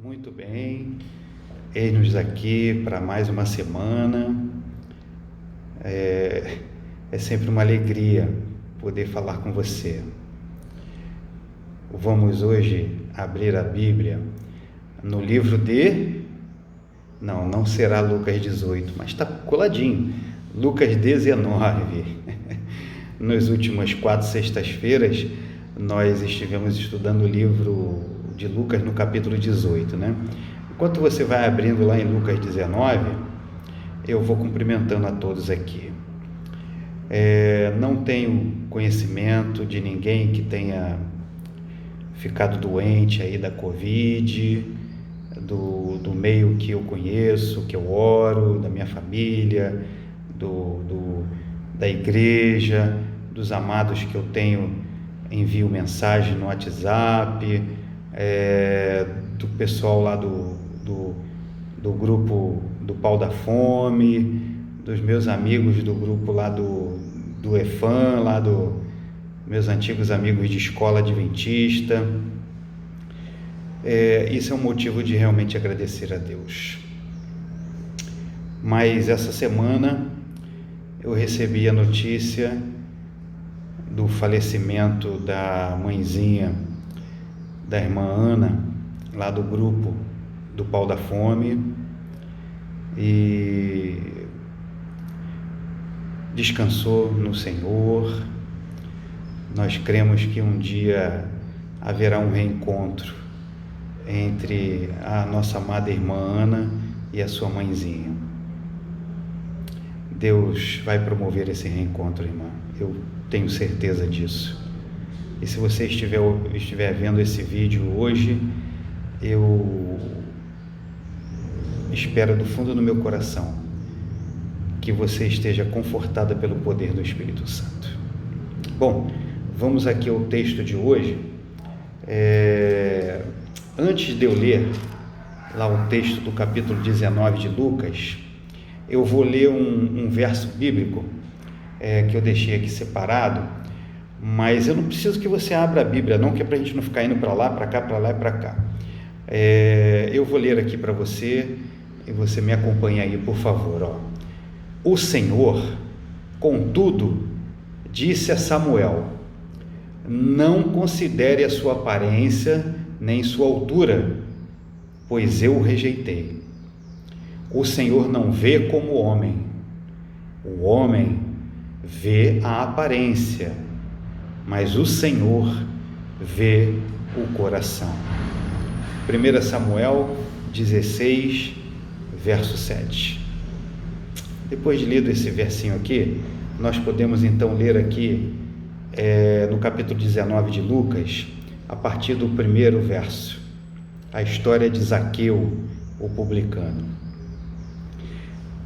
Muito bem, eis-nos aqui para mais uma semana. É sempre uma alegria poder falar com você. Vamos hoje abrir a Bíblia no livro de... Não será Lucas 18, mas está coladinho. Lucas 19. Nas últimas 4 sextas-feiras, nós estivemos estudando o livro de Lucas no capítulo 18, né? Enquanto você vai abrindo lá em Lucas 19, eu vou cumprimentando a todos aqui. Não tenho conhecimento de ninguém que tenha ficado doente aí da Covid, do meio que eu conheço, que eu oro, da minha família, da igreja, dos amados que eu tenho, envio mensagem no WhatsApp, do pessoal lá do grupo do Pau da Fome, dos meus amigos do grupo lá do EFAM, lá meus antigos amigos de escola adventista. Isso é um motivo de realmente agradecer a Deus. Mas essa semana eu recebi a notícia do falecimento da mãezinha da irmã Ana, lá do grupo do Pau da Fome, e descansou no Senhor. Nós cremos que um dia haverá um reencontro entre a nossa amada irmã Ana e a sua mãezinha. Deus vai promover esse reencontro, irmã. Eu tenho certeza disso. E se você estiver vendo esse vídeo hoje, eu espero do fundo do meu coração que você esteja confortada pelo poder do Espírito Santo. Bom, vamos aqui ao texto de hoje. Antes de eu ler lá o texto do capítulo 19 de Lucas, eu vou ler um verso bíblico que eu deixei aqui separado, mas eu não preciso que você abra a Bíblia não, que é para a gente não ficar indo para lá, para cá, para lá e para cá. Eu vou ler aqui para você e você me acompanha aí, por favor. O Senhor, contudo, disse a Samuel: não considere a sua aparência nem sua altura, pois eu o rejeitei. O Senhor não vê como o homem vê a aparência, mas o Senhor vê o coração. 1 Samuel 16, verso 7. Depois de lido esse versinho aqui, nós podemos então ler aqui no capítulo 19 de Lucas, a partir do primeiro verso, a história de Zaqueu, o publicano.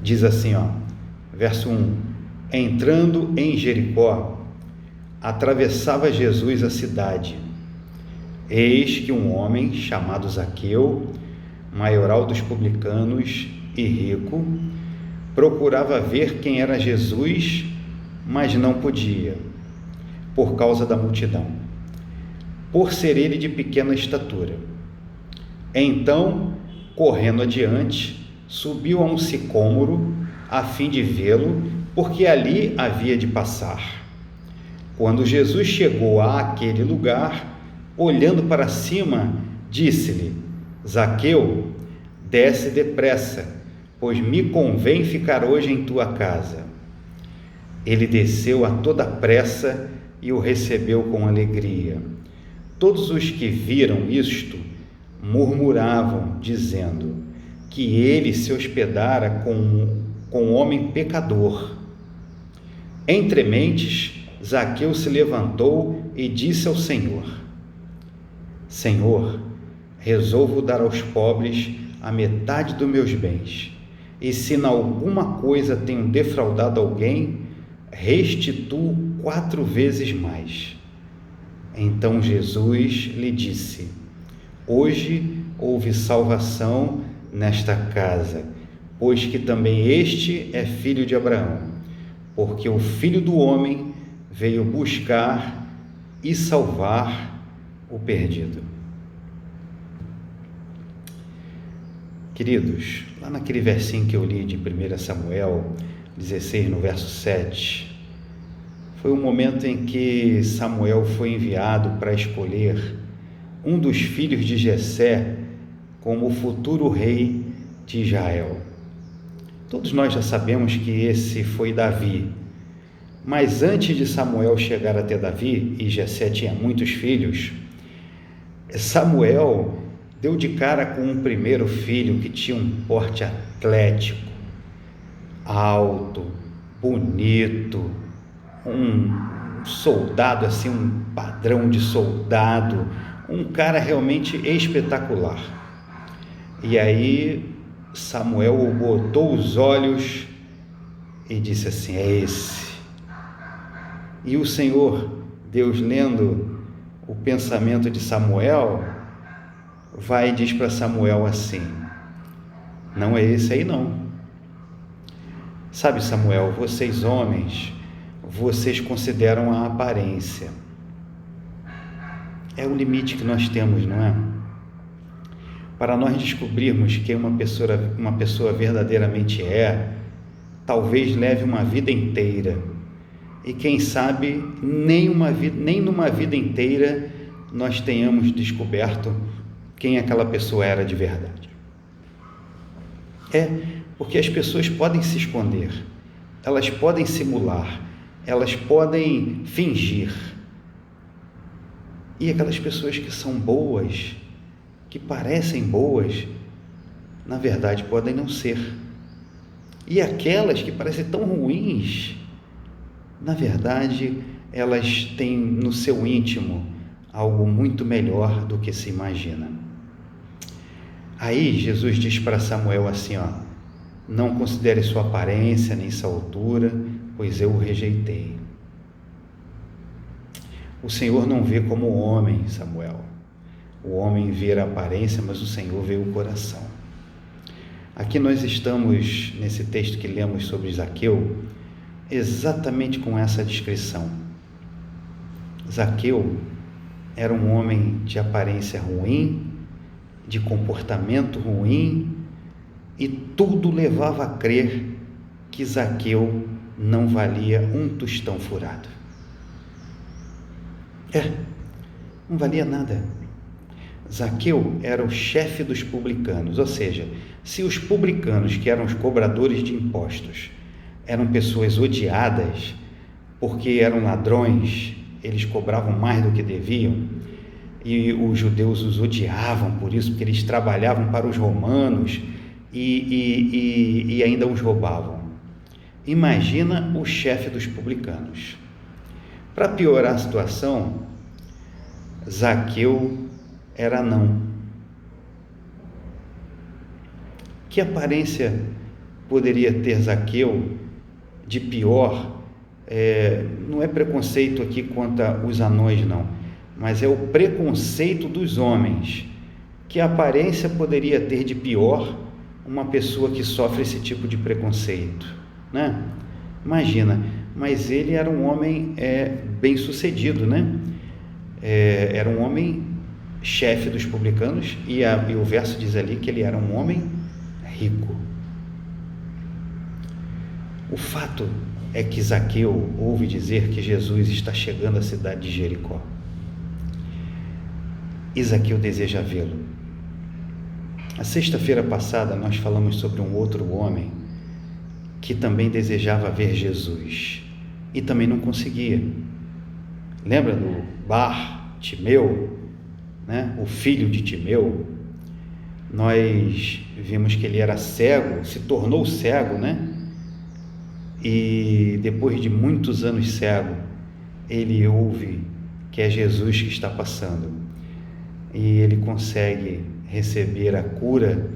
Diz assim, verso 1: entrando em Jericó, atravessava Jesus a cidade. Eis que um homem chamado Zaqueu, maioral dos publicanos e rico, procurava ver quem era Jesus, mas não podia, por causa da multidão, por ser ele de pequena estatura. Então, correndo adiante, subiu a um sicômoro, a fim de vê-lo, porque ali havia de passar. Quando Jesus chegou àquele lugar, olhando para cima, disse-lhe: Zaqueu, desce depressa, pois me convém ficar hoje em tua casa. Ele desceu a toda pressa e o recebeu com alegria. Todos os que viram isto murmuravam, dizendo que ele se hospedara com um homem pecador. Entre mentes, Zaqueu se levantou e disse ao Senhor: Senhor, resolvo dar aos pobres a metade dos meus bens, e se em alguma coisa tenho defraudado alguém, restituo 4 vezes mais. Então Jesus lhe disse: hoje houve salvação nesta casa, pois que também este é filho de Abraão, porque o Filho do Homem veio buscar e salvar o perdido. Queridos, lá naquele versinho que eu li de 1 Samuel 16, no verso 7, foi o momento em que Samuel foi enviado para escolher um dos filhos de Jessé como o futuro rei de Israel. Todos nós já sabemos que esse foi Davi, mas antes de Samuel chegar até Davi, e Jessé tinha muitos filhos, Samuel deu de cara com um primeiro filho que tinha um porte atlético, alto, bonito, um soldado assim, um padrão de soldado, um cara realmente espetacular. E aí Samuel botou os olhos e disse assim: é esse. E o Senhor, Deus, lendo o pensamento de Samuel, vai e diz para Samuel assim: não é esse aí não. Sabe, Samuel, vocês homens, vocês consideram a aparência. É o limite que nós temos, não é? Para nós descobrirmos quem uma pessoa verdadeiramente é, talvez leve uma vida inteira. E quem sabe, nem numa vida inteira nós tenhamos descoberto quem aquela pessoa era de verdade. Porque as pessoas podem se esconder, elas podem simular, elas podem fingir. E aquelas pessoas que são boas, que parecem boas, na verdade podem não ser. E aquelas que parecem tão ruins, na verdade, elas têm no seu íntimo algo muito melhor do que se imagina. Aí Jesus diz para Samuel assim, não considere sua aparência nem sua altura, pois eu o rejeitei. O Senhor não vê como o homem, Samuel. O homem vê a aparência, mas o Senhor vê o coração. Aqui nós estamos, nesse texto que lemos sobre Zaqueu, exatamente com essa descrição. Zaqueu era um homem de aparência ruim, de comportamento ruim, e tudo levava a crer que Zaqueu não valia um tostão furado. Não valia nada. Zaqueu era o chefe dos publicanos, ou seja, se os publicanos, que eram os cobradores de impostos, eram pessoas odiadas porque eram ladrões, eles cobravam mais do que deviam, e os judeus os odiavam por isso, porque eles trabalhavam para os romanos e ainda os roubavam. Imagina o chefe dos publicanos. Para piorar a situação, Zaqueu era anão. Que aparência poderia ter Zaqueu de pior? Não é preconceito aqui contra os anões, não, mas é o preconceito dos homens. Que aparência poderia ter de pior uma pessoa que sofre esse tipo de preconceito, né? Imagina, mas ele era um homem bem sucedido, né? Era um homem chefe dos publicanos, e o verso diz ali que ele era um homem rico. O fato é que Zaqueu ouve dizer que Jesus está chegando à cidade de Jericó. E Zaqueu deseja vê-lo. A sexta-feira passada nós falamos sobre um outro homem que também desejava ver Jesus e também não conseguia. Lembra do Bartimeu, né? O filho de Timeu? Nós vimos que ele era cego, se tornou cego, né? E depois de muitos anos cego, ele ouve que é Jesus que está passando, e ele consegue receber a cura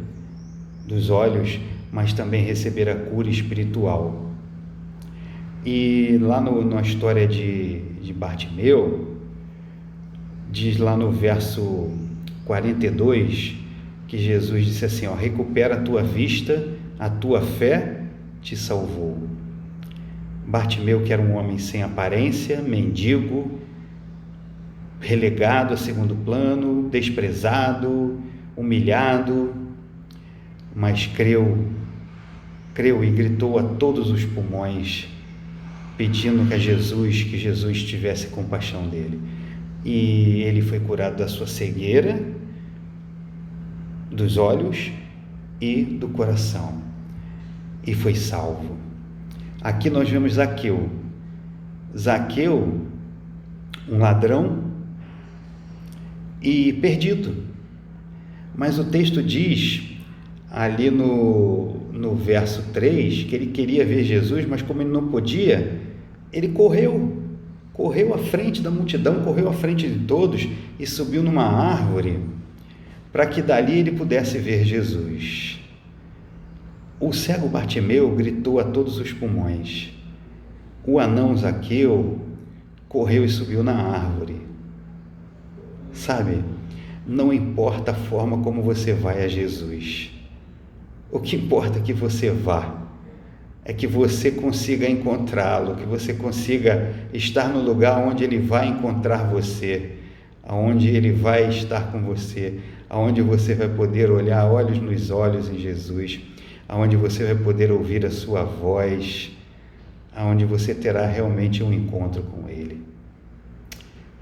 dos olhos, mas também receber a cura espiritual. E lá na história de Bartimeu, diz lá no verso 42, que Jesus disse assim, recupera a tua vista, a tua fé te salvou. Bartimeu, que era um homem sem aparência, mendigo, relegado a segundo plano, desprezado, humilhado, mas creu e gritou a todos os pulmões, pedindo que Jesus tivesse compaixão dele. E ele foi curado da sua cegueira, dos olhos e do coração, e foi salvo. Aqui nós vemos Zaqueu, um ladrão e perdido, mas o texto diz ali no verso 3 que ele queria ver Jesus, mas como ele não podia, ele correu à frente da multidão, correu à frente de todos e subiu numa árvore para que dali ele pudesse ver Jesus. O cego Bartimeu gritou a todos os pulmões. O anão Zaqueu correu e subiu na árvore. Sabe, não importa a forma como você vai a Jesus. O que importa é que você vá, é que você consiga encontrá-lo, que você consiga estar no lugar onde ele vai encontrar você, aonde ele vai estar com você, aonde você vai poder olhar olhos nos olhos em Jesus, aonde você vai poder ouvir a sua voz, aonde você terá realmente um encontro com ele.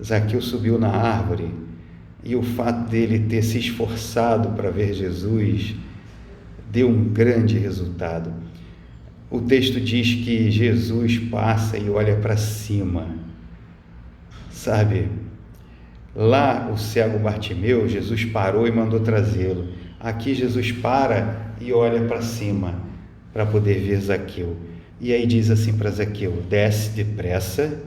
Zaqueu subiu na árvore e o fato dele ter se esforçado para ver Jesus deu um grande resultado. O texto diz que Jesus passa e olha para cima. Sabe, lá o cego Bartimeu, Jesus parou e mandou trazê-lo. Aqui Jesus para e olha para cima para poder ver Zaqueu. E aí diz assim para Zaqueu: desce depressa,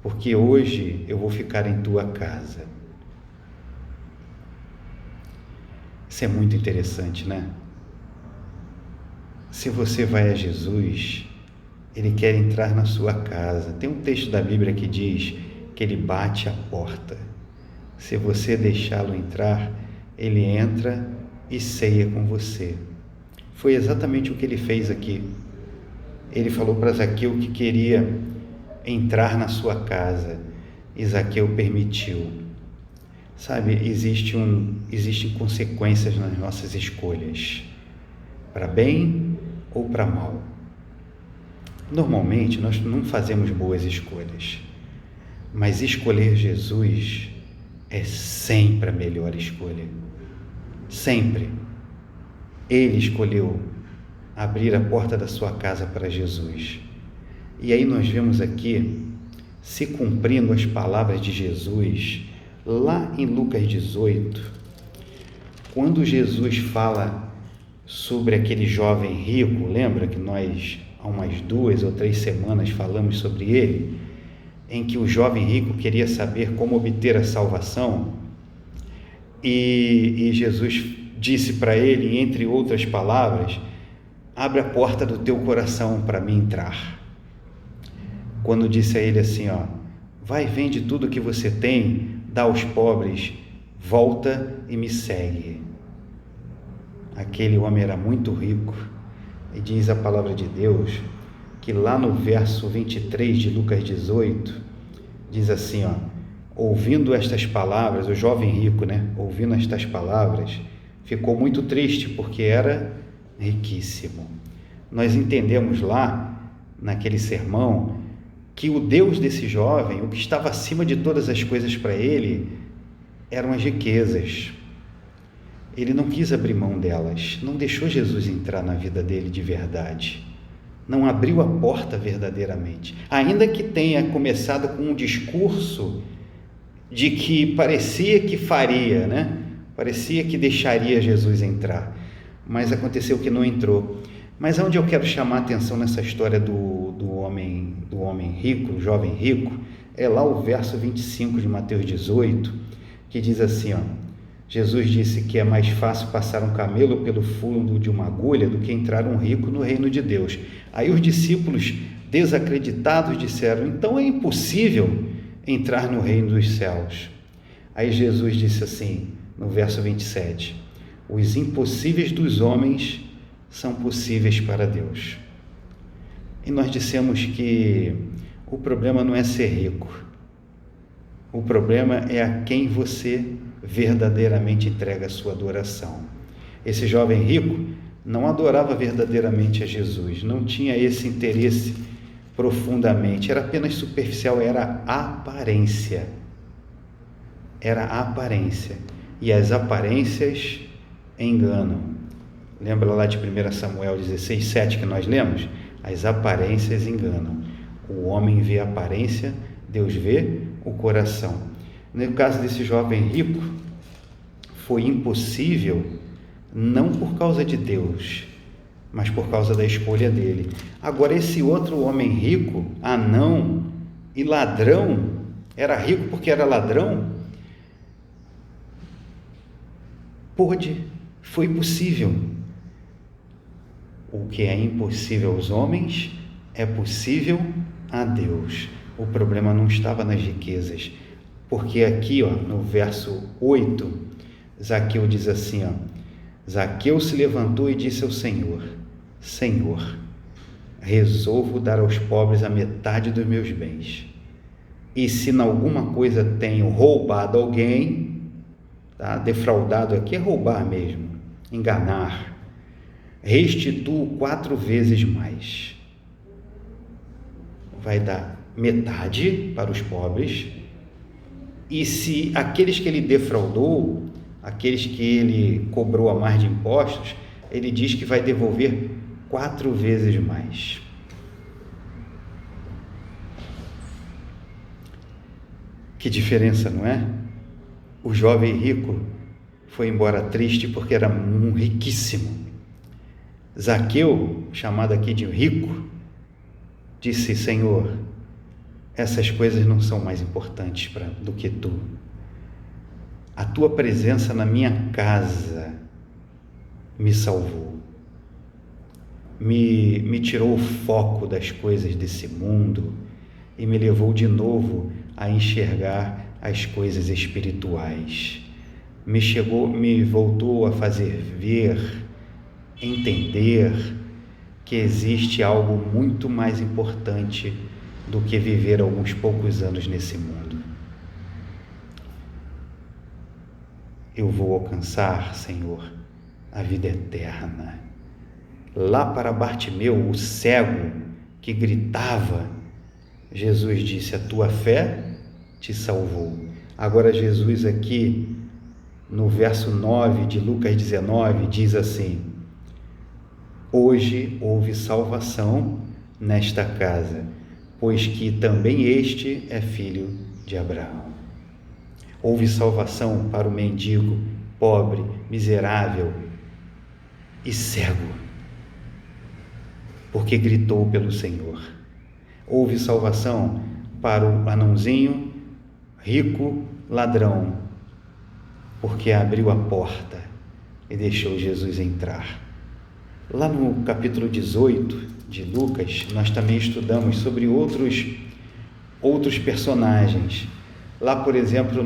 porque hoje eu vou ficar em tua casa. Isso é muito interessante, né? Se você vai a Jesus, ele quer entrar na sua casa. Tem um texto da Bíblia que diz que ele bate à porta. Se você deixá-lo entrar, ele entra e ceia com você. Foi exatamente o que ele fez aqui. Ele falou para Zaqueu que queria entrar na sua casa e Zaqueu permitiu. Sabe, existem consequências nas nossas escolhas, para bem ou para mal. Normalmente nós não fazemos boas escolhas, mas escolher Jesus é sempre a melhor escolha. Sempre. Ele escolheu abrir a porta da sua casa para Jesus. E aí nós vemos aqui se cumprindo as palavras de Jesus lá em Lucas 18, quando Jesus fala sobre aquele jovem rico. Lembra que nós há umas 2 ou 3 semanas falamos sobre ele, em que o jovem rico queria saber como obter a salvação, e Jesus disse para ele, entre outras palavras: abre a porta do teu coração para mim entrar. Quando disse a ele assim, vai, vende tudo que você tem, dá aos pobres, volta e me segue. Aquele homem era muito rico, e diz a palavra de Deus que lá no verso 23 de Lucas 18, diz assim, ouvindo estas palavras, o jovem rico, ouvindo estas palavras, ficou muito triste, porque era riquíssimo. Nós entendemos lá, naquele sermão, que o Deus desse jovem, o que estava acima de todas as coisas para ele, eram as riquezas. Ele não quis abrir mão delas, não deixou Jesus entrar na vida dele de verdade, não abriu a porta verdadeiramente, ainda que tenha começado com um discurso de que parecia que faria, parecia que deixaria Jesus entrar, mas aconteceu que não entrou. Mas onde eu quero chamar a atenção nessa história do homem rico, o jovem rico, é lá o verso 25 de Mateus 18, que diz assim, Jesus disse que é mais fácil passar um camelo pelo fundo de uma agulha do que entrar um rico no reino de Deus. Aí os discípulos desacreditados disseram: então é impossível entrar no reino dos céus. Aí Jesus disse assim, no verso 27, os impossíveis dos homens são possíveis para Deus. E nós dissemos que o problema não é ser rico, o problema é a quem você verdadeiramente entrega a sua adoração. Esse jovem rico não adorava verdadeiramente a Jesus, não tinha esse interesse profundamente, era apenas superficial, era aparência. Era a aparência, e as aparências enganam. Lembra lá de 1 Samuel 16:7 que nós lemos? As aparências enganam. O homem vê a aparência, Deus vê o coração. No caso desse jovem rico, foi impossível, não por causa de Deus, mas por causa da escolha dele. Agora, esse outro homem rico, anão e ladrão, era rico porque era ladrão? Foi possível. O que é impossível aos homens é possível a Deus. O problema não estava nas riquezas, porque aqui, no verso 8, Zaqueu diz assim, Zaqueu se levantou e disse ao Senhor: Senhor, resolvo dar aos pobres a metade dos meus bens, e se em alguma coisa tenho roubado alguém, tá? Defraudado aqui é roubar mesmo, enganar, restituo 4 vezes mais. Vai dar metade para os pobres, e se aqueles que ele defraudou, aqueles que ele cobrou a mais de impostos, ele diz que vai devolver 4 vezes mais. Que diferença, não é? O jovem rico foi embora triste porque era riquíssimo. Zaqueu, chamado aqui de rico, disse: Senhor, essas coisas não são mais importantes do que tu. A tua presença na minha casa me salvou, me tirou o foco das coisas desse mundo e me levou de novo a enxergar as coisas espirituais. Me voltou a fazer ver, entender que existe algo muito mais importante do que viver alguns poucos anos nesse mundo. Eu vou alcançar, Senhor, a vida eterna. Lá para Bartimeu, o cego que gritava, Jesus disse: a tua fé te salvou. Agora Jesus aqui no verso 9 de Lucas 19 diz assim: hoje houve salvação nesta casa, pois que também este é filho de Abraão. Houve salvação para o mendigo, pobre, miserável e cego, porque gritou pelo Senhor. Houve salvação para o anãozinho, rico, ladrão, porque abriu a porta e deixou Jesus entrar. Lá no capítulo 18 de Lucas, nós também estudamos sobre outros personagens. Lá, por exemplo,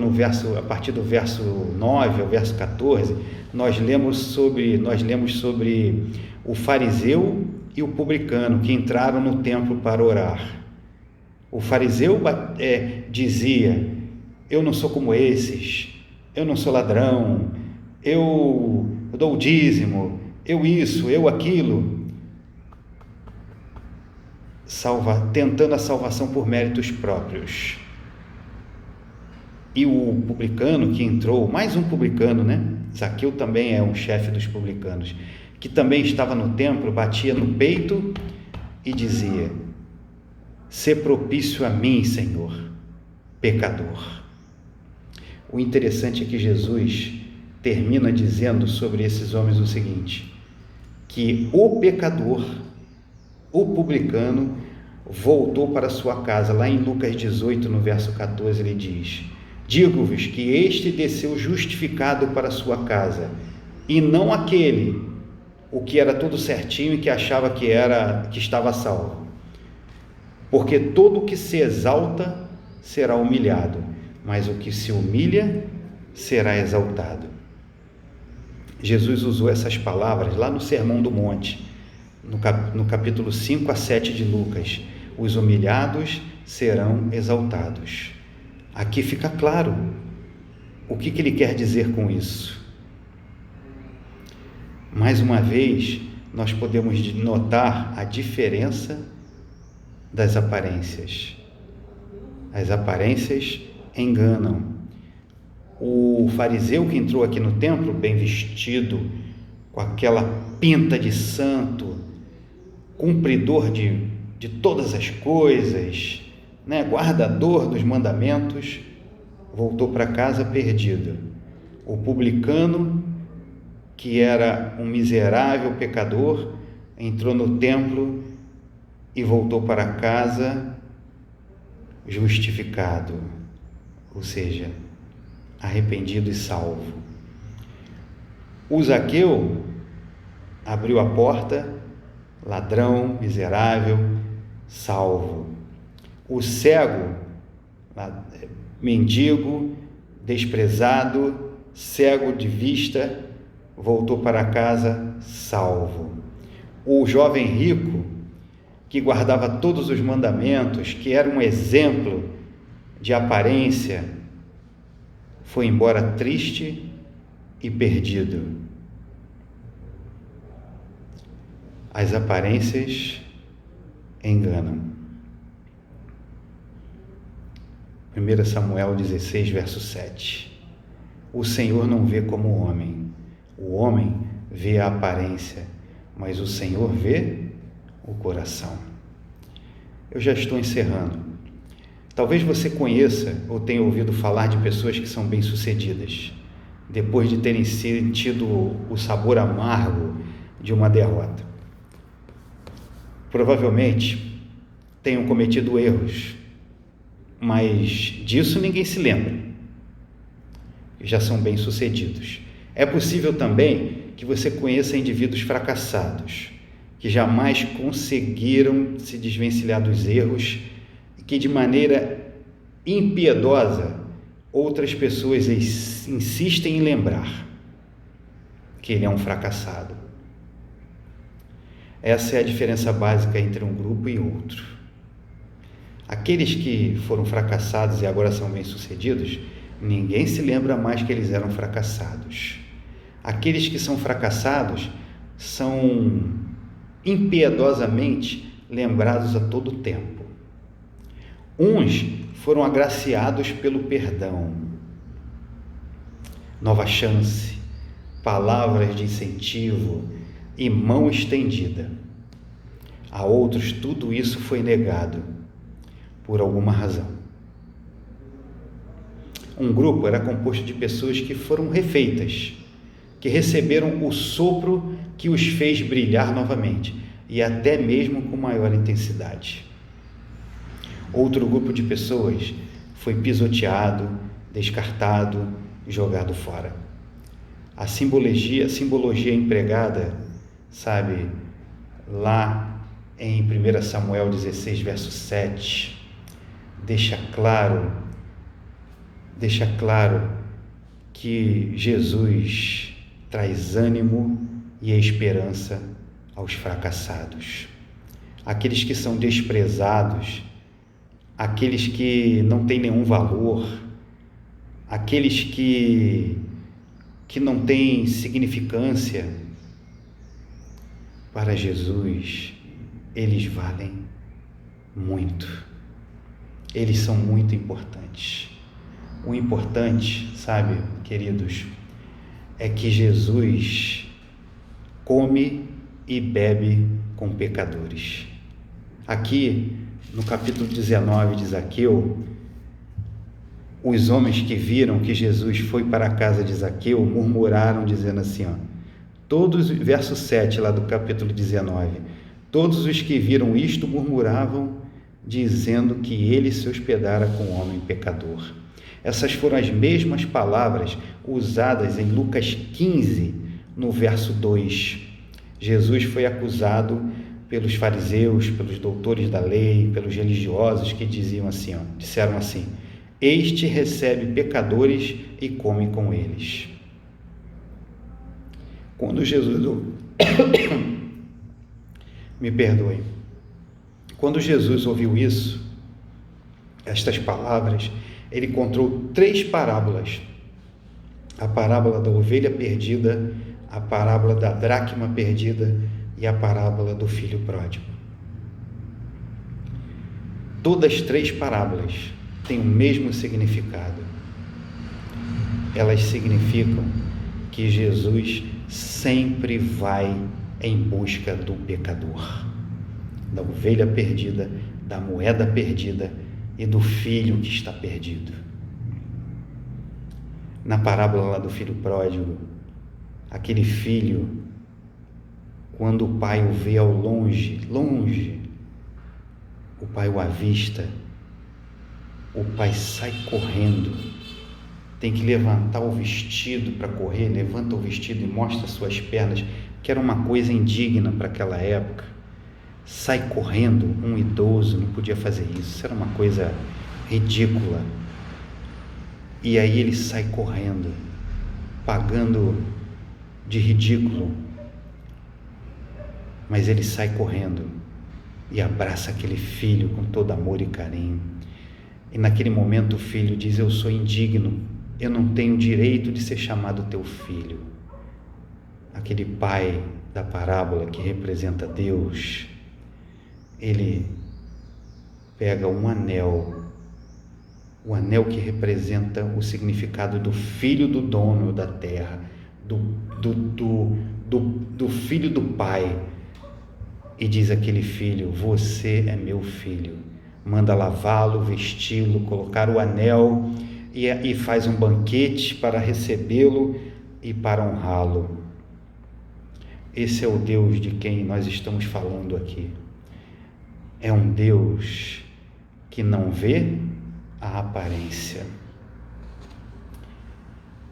a partir do verso 9 ao verso 14, nós lemos sobre o fariseu e o publicano que entraram no templo para orar. O fariseu dizia: eu não sou como esses, eu não sou ladrão, eu dou o dízimo, eu isso, eu aquilo, tentando a salvação por méritos próprios. E o publicano que entrou, mais um publicano, né? Zaqueu também é um chefe dos publicanos, que também estava no templo, batia no peito e dizia: sê propício a mim, Senhor, pecador. O interessante é que Jesus termina dizendo sobre esses homens o seguinte: que o pecador, o publicano, voltou para sua casa. Lá em Lucas 18, no verso 14, ele diz: digo-vos que este desceu justificado para sua casa, e não aquele, o que era tudo certinho e que achava que estava salvo. Porque todo o que se exalta será humilhado, mas o que se humilha será exaltado. Jesus usou essas palavras lá no Sermão do Monte, no capítulo 5 a 7 de Lucas: os humilhados serão exaltados. Aqui fica claro o que ele quer dizer com isso. Mais uma vez, nós podemos notar a diferença das aparências. As aparências enganam. O fariseu que entrou aqui no templo, bem vestido, com aquela pinta de santo, cumpridor de todas as coisas, né? Guardador dos mandamentos, voltou para casa perdido. O publicano, que era um miserável pecador, entrou no templo e voltou para casa justificado, ou seja, arrependido e salvo. O Zaqueu abriu a porta, ladrão, miserável, salvo. O cego, mendigo, desprezado, cego de vista, voltou para casa salvo. O jovem rico, que guardava todos os mandamentos, que era um exemplo de aparência, foi embora triste e perdido. As aparências enganam. 1 Samuel 16, verso 7. O Senhor não vê como o homem vê a aparência, mas o Senhor vê o coração. Eu já estou encerrando. Talvez você conheça ou tenha ouvido falar de pessoas que são bem-sucedidas, depois de terem sentido o sabor amargo de uma derrota. Provavelmente tenham cometido erros, mas disso ninguém se lembra. Já são bem-sucedidos. É possível também que você conheça indivíduos fracassados, que jamais conseguiram se desvencilhar dos erros e que de maneira impiedosa outras pessoas insistem em lembrar que ele é um fracassado. Essa é a diferença básica entre um grupo e outro. Aqueles que foram fracassados e agora são bem-sucedidos, ninguém se lembra mais que eles eram fracassados. Aqueles que são fracassados são impiedosamente lembrados a todo tempo. Uns foram agraciados pelo perdão, nova chance, palavras de incentivo e mão estendida. A outros tudo isso foi negado por alguma razão. Um grupo era composto de pessoas que foram refeitas, que receberam o sopro que os fez brilhar novamente, e até mesmo com maior intensidade. Outro grupo de pessoas foi pisoteado, descartado e jogado fora. A simbologia empregada, sabe, lá em 1 Samuel 16, verso 7, deixa claro que Jesus traz ânimo e esperança aos fracassados, aqueles que são desprezados, aqueles que não têm nenhum valor, aqueles que não têm significância. Para Jesus, eles valem muito, eles são muito importantes. O importante, sabe, queridos, é que Jesus come e bebe com pecadores. Aqui, no capítulo 19 de Zaqueu, os homens que viram que Jesus foi para a casa de Zaqueu murmuraram, dizendo assim, verso 7 lá do capítulo 19, todos os que viram isto murmuravam, dizendo que ele se hospedara com um homem pecador. Essas foram as mesmas palavras usadas em Lucas 15, no verso 2. Jesus foi acusado pelos fariseus, pelos doutores da lei, pelos religiosos que disseram assim, este recebe pecadores e come com eles. Quando Jesus Quando Jesus ouviu isso, estas palavras, ele contou 3 parábolas. A parábola da ovelha perdida, a parábola da dracma perdida e a parábola do filho pródigo. Todas as três parábolas têm o mesmo significado. Elas significam que Jesus sempre vai em busca do pecador, da ovelha perdida, da moeda perdida e do filho que está perdido. Na parábola lá do filho pródigo, aquele filho, quando o pai o vê ao longe, o pai o avista, o pai sai correndo, tem que levantar o vestido para correr, levanta o vestido e mostra suas pernas, que era uma coisa indigna para aquela época. Sai correndo, um idoso não podia fazer isso era uma coisa ridícula. E aí ele sai correndo, pagando de ridículo, mas ele sai correndo e abraça aquele filho com todo amor e carinho. E naquele momento o filho diz: eu sou indigno, eu não tenho direito de ser chamado teu filho. Aquele pai da parábola que representa Deus, ele pega um anel, o anel que representa o significado do filho do dono da terra, do filho do pai, e diz àquele filho: você é meu filho. Manda lavá-lo, vesti-lo, colocar o anel e faz um banquete para recebê-lo e para honrá-lo. Esse é o Deus de quem nós estamos falando aqui. É um Deus que não vê a aparência.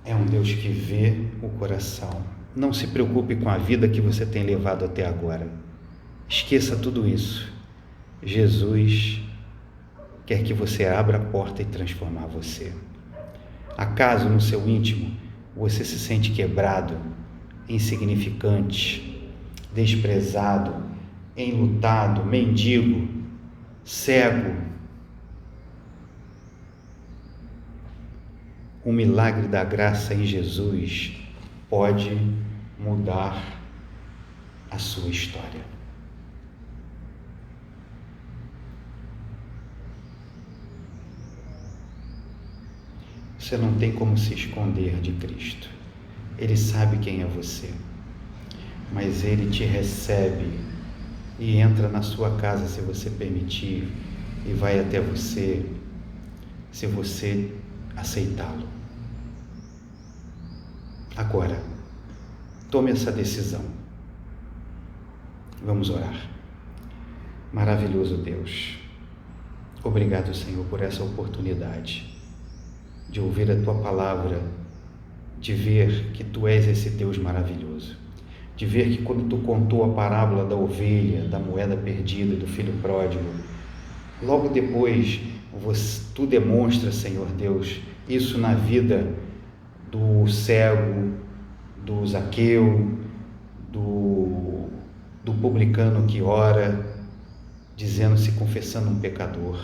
É um Deus que vê o coração. Não se preocupe com a vida que você tem levado até agora. Esqueça tudo isso. Jesus quer que você abra a porta e transformar você. Acaso no seu íntimo você se sente quebrado, insignificante, desprezado, enlutado, mendigo, cego? O milagre da graça em Jesus pode mudar a sua história. Você não tem como se esconder de Cristo. Ele sabe quem é você, mas Ele te recebe e entra na sua casa se você permitir, e vai até você se você aceitá-lo. Agora, tome essa decisão. Vamos orar. Maravilhoso Deus, obrigado, Senhor, por essa oportunidade de ouvir a Tua palavra, de ver que Tu és esse Deus maravilhoso, de ver que quando Tu contou a parábola da ovelha, da moeda perdida, do filho pródigo, logo depois Tu demonstra, Senhor Deus, isso na vida do cego, do Zaqueu, do publicano que ora, dizendo-se, confessando um pecador.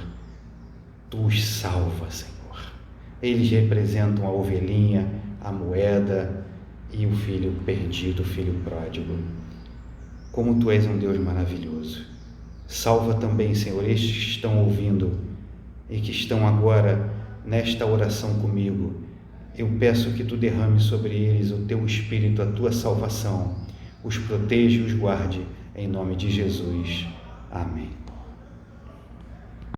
Tu os salva, Senhor. Eles representam a ovelhinha, a moeda e o filho perdido, o filho pródigo. Como Tu és um Deus maravilhoso. Salva também, Senhor, estes que estão ouvindo e que estão agora nesta oração comigo. Eu peço que Tu derrame sobre eles o Teu Espírito, a Tua salvação. Os proteja e os guarde, em nome de Jesus. Amém.